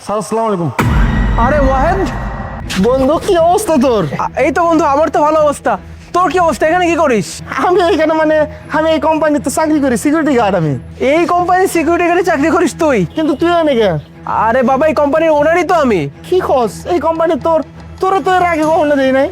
Sir আসসালামু আলাইকুম। আরে ওয়াহেদ, বন্ধু কি অবস্থা তোর? এই তো বন্ধু, আমার তো ভালো অবস্থা। তোর কি অবস্থা? এখানে কি করিস? আমি এখানে আমি এই কোম্পানিতে চাকরি করি, সিকিউরিটি গার্ড আমি। এই কোম্পানির সিকিউরিটি গার্ডে চাকরি করিস তুই? কিন্তু তুই নাকি? আরে বাবা, এই কোম্পানির ওনারই তো আমি। কি খোঁজ এই কোম্পানি তোর তো এর আগে কখনো দেই নাই।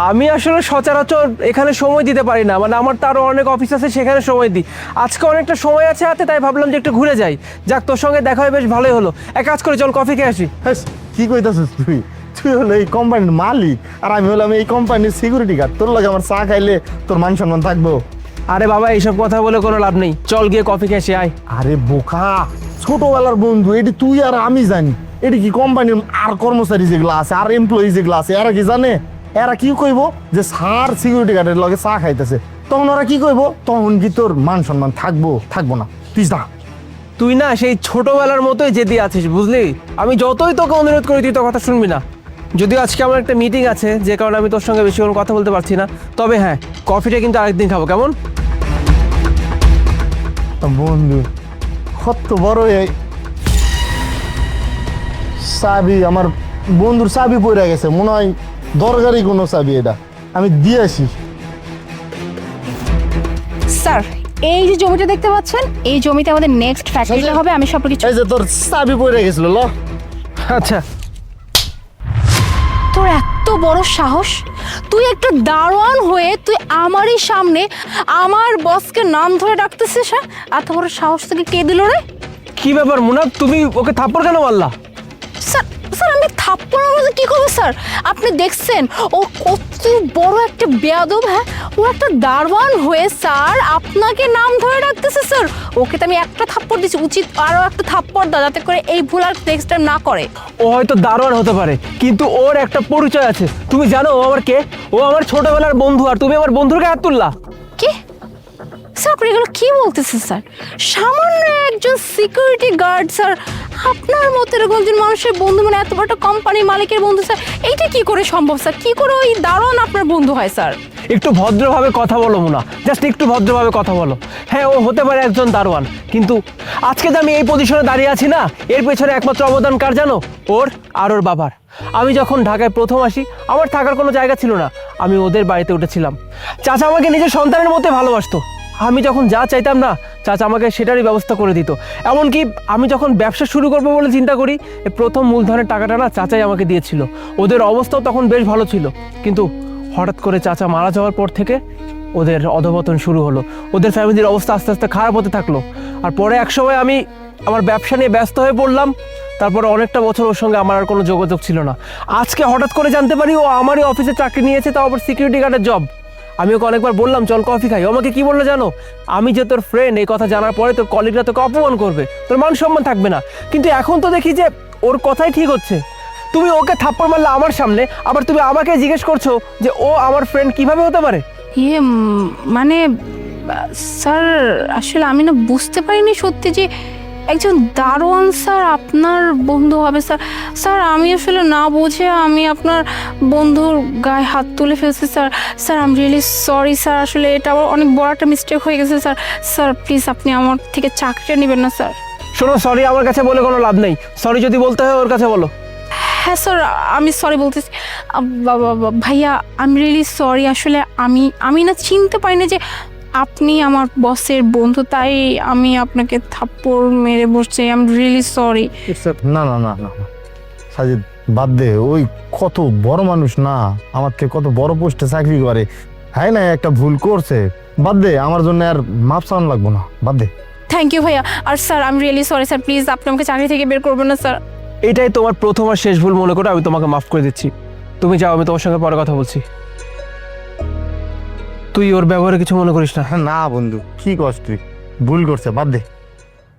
আমি আসলে সচরাচর এখানে সময় দিতে পারি না, মানে আমার তো আরো অনেক অফিস আছে, সেখানে সময় দিই। আজকে অনেকটা সময় আছে হাতে, তাই ভাবলাম যে একটু ঘুরে যাই। যাক, তোর সঙ্গে দেখা হয়ে বেশ ভালোই হলো। এক কাজ করে চল, কফি খেয়ে আসি। হ্যাঁ, কি কইতাছিস তুই? তুই হলো এই কোম্পানির মালিক আর আমি হলাম এই কোম্পানির সিকিউরিটি গার্ড। তোর লাগে আমার চা খাইলে তোর মান সম্মান থাকবো? আরে বাবা, এইসব কথা বলে কোনো লাভ নেই, চল গিয়ে কফি খেয়ে আসি, আয়। আরে বোকা, ছোটবেলার বন্ধু, এটি তুই আর আমি জানি। এটি কি কোম্পানির আর কর্মচারী যেগুলো আছে আর এমপ্লয়ি যেগুলো আছে এরা কি জানে? এরা কি কইব যে স্যার সিকিউরিটি গার্ডের লগে চা খাইতেছে, তখন ওরা কি কইব? তখন কি তোর মান সম্মান থাকবো না? তুই যা। তুই না সেই ছোটবেলার মতোই জেদি আছিস, বুঝলি? আমি যতই তোকে অনুরোধ করি তুই তো কথা শুনবি না। যদিও আজকে আমার একটা মিটিং আছে, যে কারণে আমি তোর সঙ্গে বেশি কথা বলতে পারছি না। তবে হ্যাঁ, কফিটা কিন্তু আরেকদিন খাবো, কেমন? বন্ধু কত বড় এই চাবি, আমার বন্ধুর চাবি পড়ে গেছে, মনে হয় দরকারি কোনো চাবি। এটা আমি দিয়ে আসি। স্যার, এই যে জমিটা দেখতে পাচ্ছেন, এই জমিতে আমাদের নেক্সট ফ্যাক্টরিটা হবে। আমি সব কিছু। এই যে তোর চাবি পড়ে গেছিল, ল। আচ্ছা, তোর এত বড় সাহস, তুই একটা দারোয়ান হয়ে তুই আমারই সামনে আমার বসকে নাম ধরে ডাকতেছিস? হ্যাঁ, এত বড় সাহস তোকে কে দিল রে? কি ব্যাপার মুনাফ, তুমি ওকে থাপ্পড় কেন মারলা? স্যার স্যার আমি থাপ্পড় মারবো কি করবো স্যার? আপনি দেখছেন ও কত বড় একটা বেয়াদব। হ্যাঁ, ও একটা দারোয়ান হয়ে স্যার আপনাকে নাম ধরে ডাকতেছে। স্যার, ওকে তো আমি একটা থাপ্পড় দিচ্ছি, উচিত আরও একটা থাপ্পড় দাও, যাতে করে এই ভুল আর নেক্সট টাইম না করে। ও হয়তো দারোয়ান হতে পারে, কিন্তু ওর একটা পরিচয় আছে। তুমি জানো ও আমার কে? ও আমার ছোটবেলার বন্ধু, আর তুমি আমার বন্ধুর গায়ে হাত তুললা। কি স্যার, আপনি এগুলো কি বলতেছেন স্যার? সামান্য একজন সিকিউরিটি গার্ড স্যার আপনার মতো এরকম একজন মানুষের বন্ধু, মানে এত বড় একটা কোম্পানির মালিকের বন্ধু স্যার, এইটা কি করে সম্ভব স্যার? কি করে ওই দারোয়ান আপনার বন্ধু হয় স্যার? একটু ভদ্রভাবে কথা বলো মুনা, জাস্ট একটু ভদ্রভাবে কথা বলো। হ্যাঁ, ও হতে পারে একজন দারোয়ান, কিন্তু আজকে যে আমি এই পজিশনে দাঁড়িয়ে আছি না, এর পেছনে একমাত্র অবদান কার জানো? ওর আর ওর বাবার। আমি যখন ঢাকায় প্রথম আসি, আমার থাকার কোনো জায়গা ছিল না। আমি ওদের বাড়িতে উঠেছিলাম। চাচা আমাকে নিজের সন্তানের মধ্যে ভালোবাসতো। আমি যখন যা চাইতাম না, চাচা আমাকে সেটারই ব্যবস্থা করে দিত। এমনকি আমি যখন ব্যবসা শুরু করবো বলে চিন্তা করি, প্রথম মূলধনের টাকাটা না চাচাই আমাকে দিয়েছিল। ওদের অবস্থাও তখন বেশ ভালো ছিল, কিন্তু হঠাৎ করে চাচা মারা যাওয়ার পর থেকে ওদের অধঃপতন শুরু হলো। ওদের ফ্যামিলির অবস্থা আস্তে আস্তে খারাপ হতে থাকলো। আর পরে একসময় আমি আমার ব্যবসা নিয়ে ব্যস্ত হয়ে পড়লাম। তারপরে অনেকটা বছর ওর সঙ্গে আমার আর কোনো যোগাযোগ ছিল না। আজকে হঠাৎ করে জানতে পারি ও আমারই অফিসে চাকরি নিয়েছে, তাও আবার সিকিউরিটি গার্ডের জব। আমি ওকে অনেকবার বললাম চল কফি খাই, আমাকে কি বললো জানো? আমি যে তোর ফ্রেন্ড, এই কথা জানার পরে তোর কলিগরা তোকে অপমান করবে, তোর মান সম্মান থাকবে না। কিন্তু এখন তো দেখি যে ওর কথাই ঠিক হচ্ছে। তুমি ওকে থাপ্পড় মারলে আমার সামনে, আবার তুমি আমাকে জিজ্ঞেস করছো যে ও আমার ফ্রেন্ড কিভাবে হতে পারে? মানে স্যার, আসলে আমি না বুঝতে পারিনি সত্যি যে একজন দারোয়ান স্যার আপনার বন্ধু হবে। স্যার স্যার আমি আসলে না বুঝে আমি আপনার বন্ধুর গায়ে হাত তুলে ফেলছি sir. Sir I am really sorry sir, আসলে এটা আমার অনেক বড় একটা মিস্টেক হয়ে গেছে স্যার। স্যার প্লিজ আপনি আমার থেকে চাকরিটা নেবেন না স্যার। শোনো, সরি আমার কাছে বলে কোনো লাভ নেই। সরি যদি বলতে হয় ওর কাছে বলো। হ্যাঁ স্যার, আমি সরি বলতেছি। ভাইয়া আই এম রিয়েলি সরি, আসলে আমি না চিনতে পারিনি যে আপনি আমার বসের বন্ধু, তাই আমি আপনাকে থাপ্পড় মেরে বসছি। I am really sorry. না না না না সাজিদ, বাদ দে। ওই কত বড় মানুষ না, আমার থেকে কত বড় পোস্টে চাকরি করে। হ্যাঁ না, একটা ভুল করছে, বাদ দে। আমার জন্য আর মাপ চাওয়ান লাগবো না, বাদ দে। থ্যাংক ইউ ভাইয়া। আর sir I am really sorry sir, please আপনি আমাকে চাকরি থেকে বের করবেন না স্যার। এটাই তোমার প্রথম আর শেষ ভুল মনে করে আমি তোমাকে মাফ করে দিচ্ছি। তুমি যাও, আমি তোমার সঙ্গে পরে কথা বলছি। তুই ওর ব্যবহারে কিছু মনে করিস না। না বন্ধু, কি কষ্ট, ভুল করছে, বাদ দে।